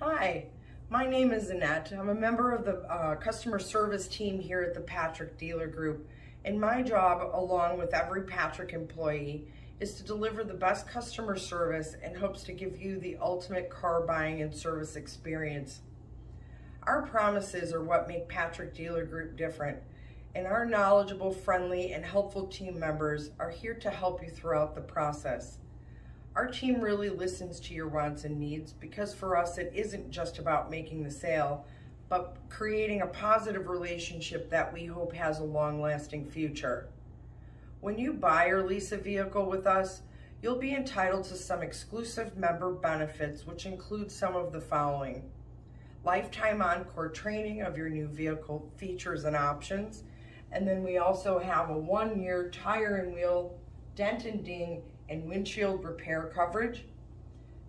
Hi, my name is Annette. I'm a member of the customer service team here at the Patrick Dealer Group, and my job, along with every Patrick employee, is to deliver the best customer service in hopes to give you the ultimate car buying and service experience. Our promises are what make Patrick Dealer Group different, and our knowledgeable, friendly, and helpful team members are here to help you throughout the process. Our team really listens to your wants and needs because for us it isn't just about making the sale, but creating a positive relationship that we hope has a long-lasting future. When you buy or lease a vehicle with us, you'll be entitled to some exclusive member benefits, which include some of the following: lifetime Encore training of your new vehicle features and options, and then we also have a 1-year tire and wheel, dent and ding, and windshield repair coverage.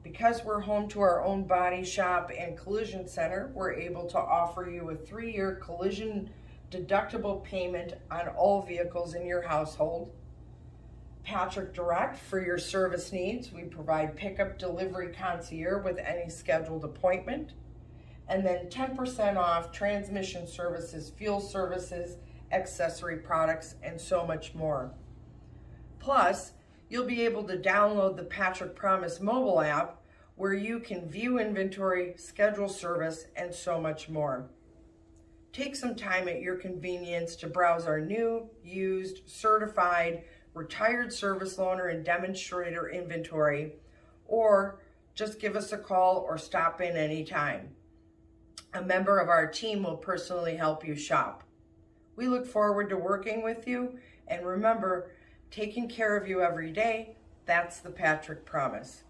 Because we're home to our own body shop and collision center, we're able to offer you a 3-year collision deductible payment on all vehicles in your household. Patrick Direct for your service needs. We provide pickup delivery concierge with any scheduled appointment. And then 10% off transmission services, fuel services, accessory products, and so much more. Plus, you'll be able to download the Patrick Promise mobile app where you can view inventory, schedule service, and so much more. Take some time at your convenience to browse our new, used, certified, retired service loaner and demonstrator inventory, or just give us a call or stop in anytime. A member of our team will personally help you shop. We look forward to working with you, and remember, taking care of you every day, that's the Patrick Promise.